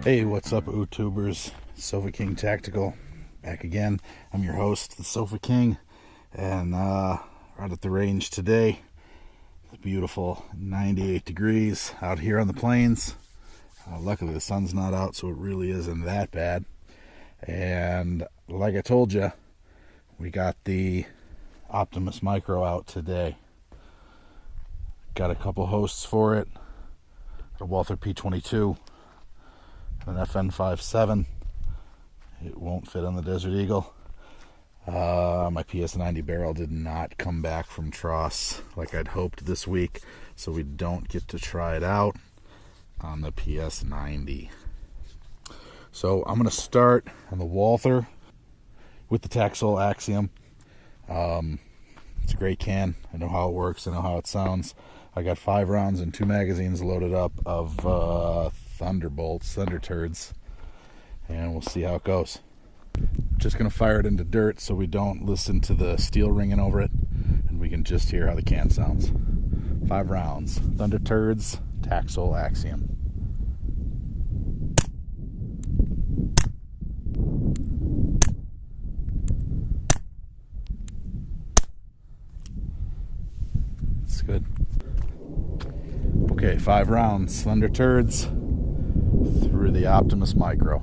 Hey, what's up, YouTubers? Sofa King Tactical back again. I'm your host, the Sofa King, and right at the range today. It's beautiful 98 degrees out here on the plains. Luckily the sun's not out, so it really isn't that bad. And like I told you, we got the Optimus Micro out today. Got a couple hosts for it. A Walther P22, an FN57. It won't fit on the Desert Eagle. My PS90 barrel did not come back from Tross like I'd hoped this week, so we don't get to try it out on the PS90. So I'm going to start on the Walther with the TacSol Axiom. It's a great can. I know how it works. I know how it sounds. I got 5 rounds and 2 magazines loaded up of Thunderbolts, Thunder Turds, and we'll see how it goes. Just going to fire it into dirt so we don't listen to the steel ringing over it, and we can just hear how the can sounds. 5 rounds, Thunder Turds, TacSol Axiom. It's good. Okay, 5 rounds, Thunder Turds through the Optimus Micro.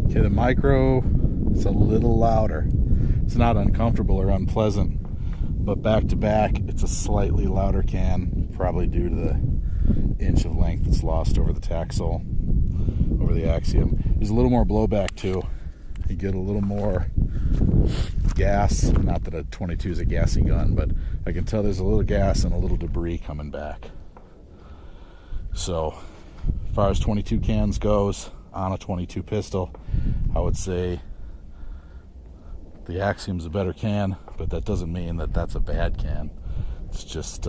Okay, the Micro is a little louder. It's not uncomfortable or unpleasant, but back to back, it's a slightly louder can, probably due to the inch of length that's lost over the TacSol, over the Axiom. There's a little more blowback too. You get a little more gas. Not that a 22 is a gassy gun, but I can tell there's a little gas and a little debris coming back. So, as far as 22 cans goes on a 22 pistol, I would say the Axiom's a better can, but that doesn't mean that that's a bad can. It's just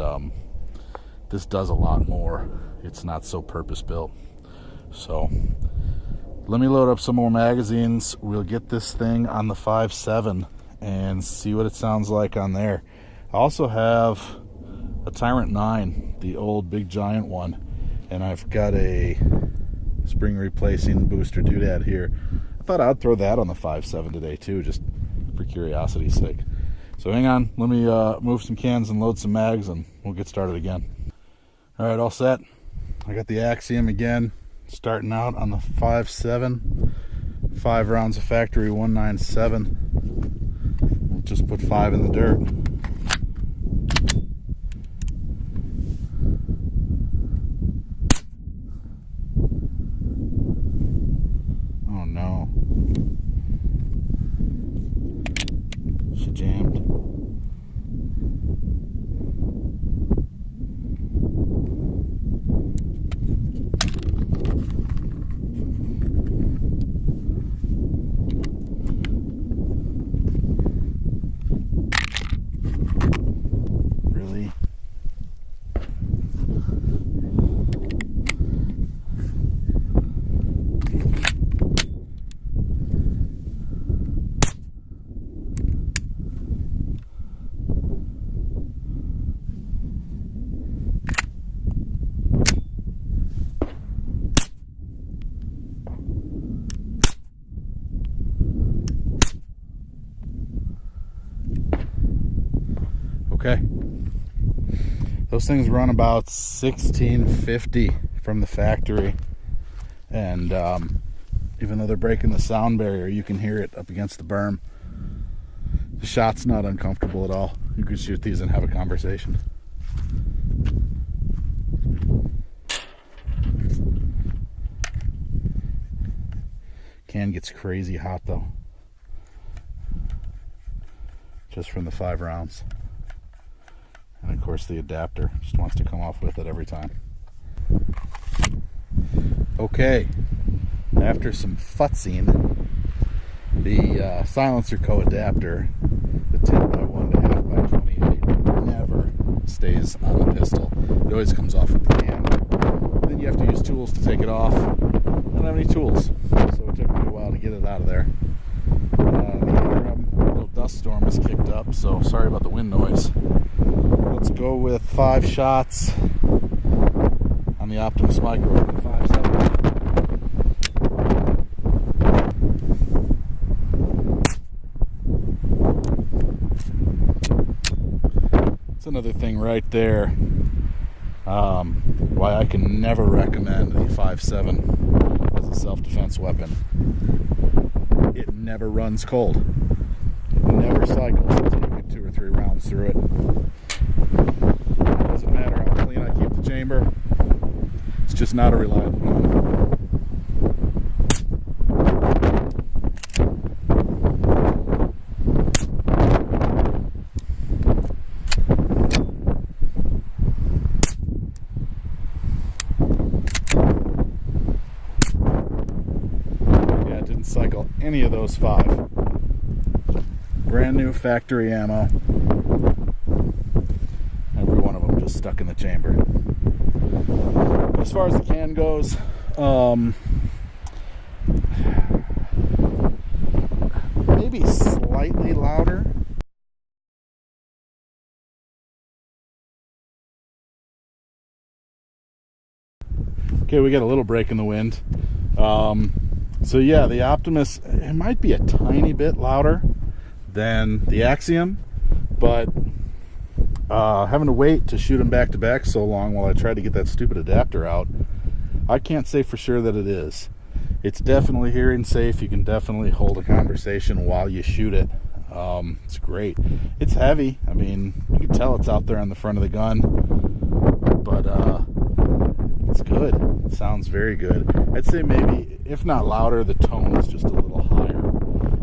this does a lot more. It's not so purpose-built. So let me load up some more magazines. We'll get this thing on the 5.7 and see what it sounds like on there. I also have a Tyrant 9, the old big giant one, and I've got a spring replacing booster doodad here. I thought I'd throw that on the 5.7 today too, just for curiosity's sake. So hang on, let me move some cans and load some mags, and we'll get started again. All right, all set. I got the Axiom again, starting out on the 5.7. 5 rounds of factory 197. We'll just put 5 in the dirt. Oh no. She jammed. Okay, those things run about $16.50 from the factory, and even though they're breaking the sound barrier, you can hear it up against the berm. The shot's not uncomfortable at all. You can shoot these and have a conversation. Can gets crazy hot though, just from the 5 rounds. And of course the adapter just wants to come off with it every time. Okay, after some futzing, the silencer co-adapter, the 10x1 to 1/2x28, never stays on the pistol. It always comes off with the hand. Then you have to use tools to take it off. I don't have any tools, so it took me a while to get it out of there. dust storm has kicked up, so sorry about the wind noise. Let's go with 5 shots on the Optimus Micro for the 5.7. It's another thing right there. Why I can never recommend the 5.7 as a self-defense weapon. It never runs cold. It never cycles until you get 2 or 3 rounds through it. Doesn't matter how clean I keep the chamber. It's just not a reliable gun. Cycle any of those 5. Brand new factory ammo. Every one of them just stuck in the chamber. As far as the can goes, maybe slightly louder. Okay, we got a little break in the wind. So yeah, the Optimus, it might be a tiny bit louder than the Axiom, but having to wait to shoot them back to back so long while I try to get that stupid adapter out, I can't say for sure that it is. It's definitely hearing safe. You can definitely hold a conversation while you shoot it. It's great. It's heavy. I mean, you can tell it's out there on the front of the gun, but it's good. It sounds very good. I'd say maybe, if not louder, the tone is just a little higher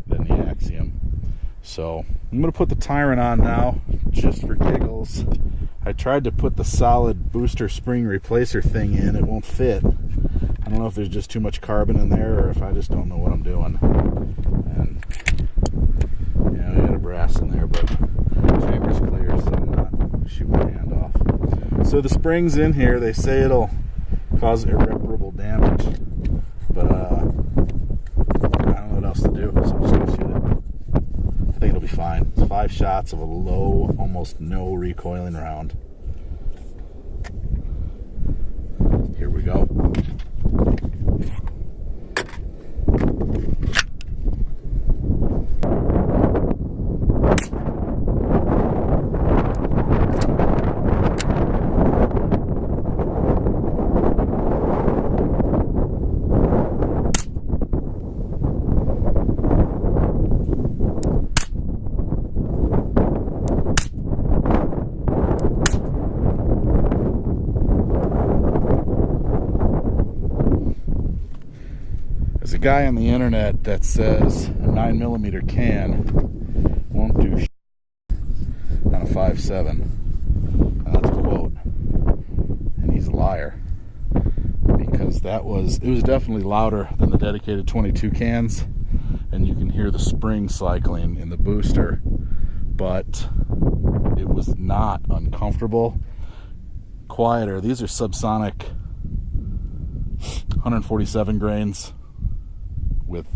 than the Axiom. So I'm going to put the Tyrant on now, just for giggles. I tried to put the solid booster spring replacer thing in. It won't fit. I don't know if there's just too much carbon in there or if I just don't know what I'm doing. And yeah, I got a brass in there, but the chamber's clear, so I'm not shooting my hand off. So the spring's in here. They say it'll cause irreparable damage, but I don't know what else to do, so I'm just gonna shoot it. I think it'll be fine. It's 5 shots of a low, almost no recoiling round. Here we go. There's a guy on the internet that says a 9mm can won't do shit on a 5.7. And that's a quote. And he's a liar. Because it was definitely louder than the dedicated 22 cans. And you can hear the spring cycling in the booster. But it was not uncomfortable. Quieter. These are subsonic 147 grains with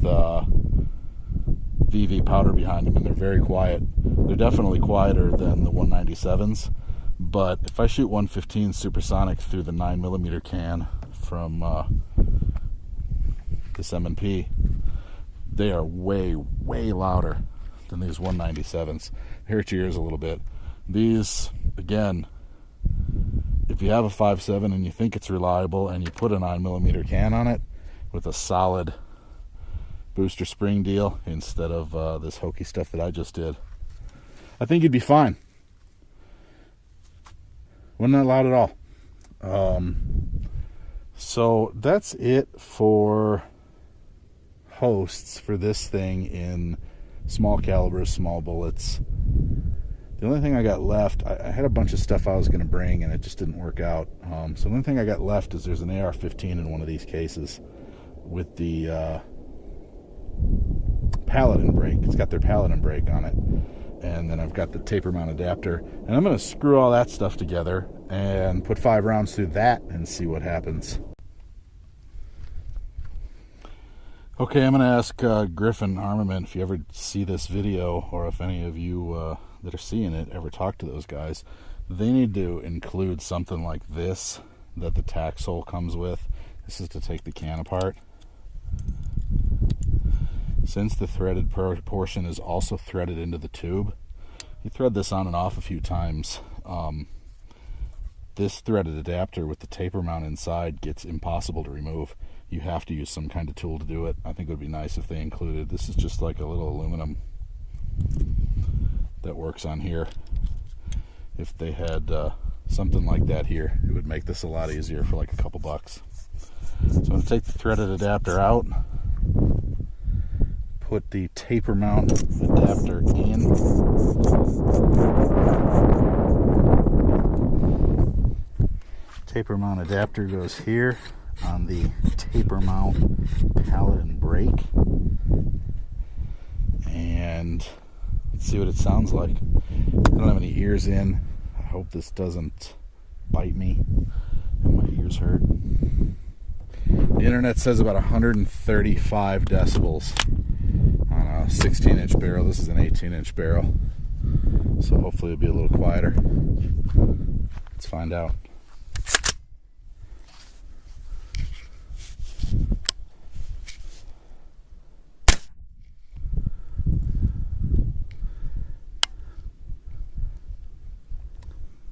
VV powder behind them, and they're very quiet. They're definitely quieter than the 197s, but if I shoot 115 supersonic through the 9mm can from this M&P, they are way, way louder than these 197s. Hurt your ears a little bit. These, again, if you have a 5.7 and you think it's reliable and you put a 9mm can on it with a solid booster spring deal instead of this hokey stuff that I just did, I think you'd be fine. Wasn't that loud at all. So that's it for hosts for this thing in small calibers, small bullets. The only thing I got left, I had a bunch of stuff I was going to bring and it just didn't work out. So the only thing I got left is there's an AR-15 in one of these cases with the Paladin brake. It's got their Paladin brake on it. And then I've got the taper mount adapter. And I'm going to screw all that stuff together and put 5 rounds through that and see what happens. Okay, I'm going to ask Griffin Armament if you ever see this video, or if any of you that are seeing it ever talk to those guys. They need to include something like this that the TacSol comes with. This is to take the can apart. Since the threaded portion is also threaded into the tube, you thread this on and off a few times. This threaded adapter with the taper mount inside gets impossible to remove. You have to use some kind of tool to do it. I think it would be nice if they included, this is just like a little aluminum that works on here. If they had something like that here, it would make this a lot easier for like a couple bucks. So I'm going to take the threaded adapter out, put the taper mount adapter in. Taper mount adapter goes here on the taper mount pallet and brake. And let's see what it sounds like. I don't have any ears in. I hope this doesn't bite me and my ears hurt. The internet says about 135 decibels on a 16-inch barrel. This is an 18-inch barrel, so hopefully it'll be a little quieter. Let's find out.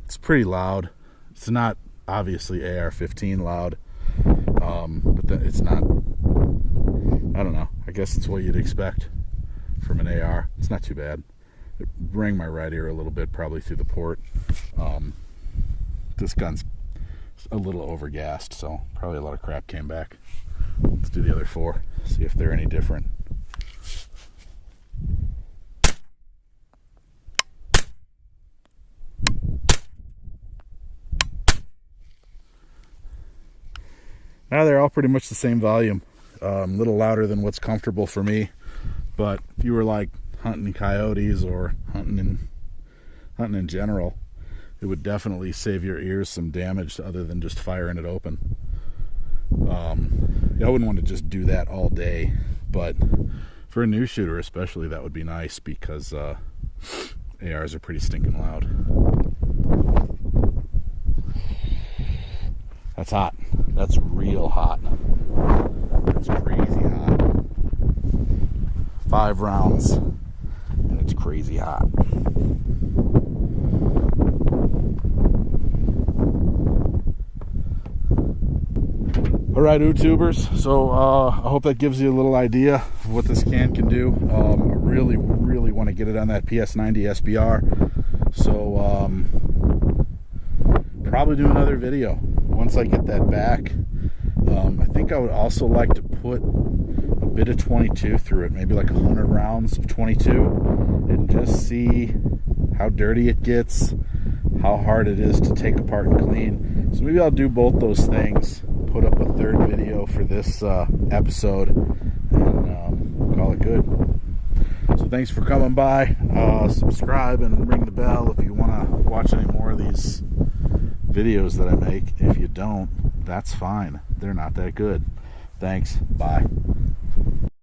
It's pretty loud. It's not obviously AR-15 loud, but it's not, I don't know, I guess it's what you'd expect from an AR. It's not too bad. It rang my right ear a little bit, probably through the port. This gun's a little overgassed, so probably a lot of crap came back. Let's do the other four, see if they're any different. Now they're all pretty much the same volume, a little louder than what's comfortable for me. But if you were like hunting coyotes or hunting in general, it would definitely save your ears some damage other than just firing it open. I wouldn't want to just do that all day, but for a new shooter especially, that would be nice, because ARs are pretty stinking loud. That's hot. That's real hot. That's crazy hot. 5 rounds, and it's crazy hot. Alright, YouTubers, so I hope that gives you a little idea of what this can do. I really want to get it on that PS90 SBR, so probably do another video once I get that back. I think I would also like to put a bit of 22 through it, maybe like 100 rounds of 22, and just see how dirty it gets, how hard it is to take apart and clean. So maybe I'll do both those things, put up a third video for this episode, and call it good. So thanks for coming by. Subscribe and ring the bell if you want to watch any more of these videos that I make. If you don't, that's fine. They're not that good. Thanks. Bye.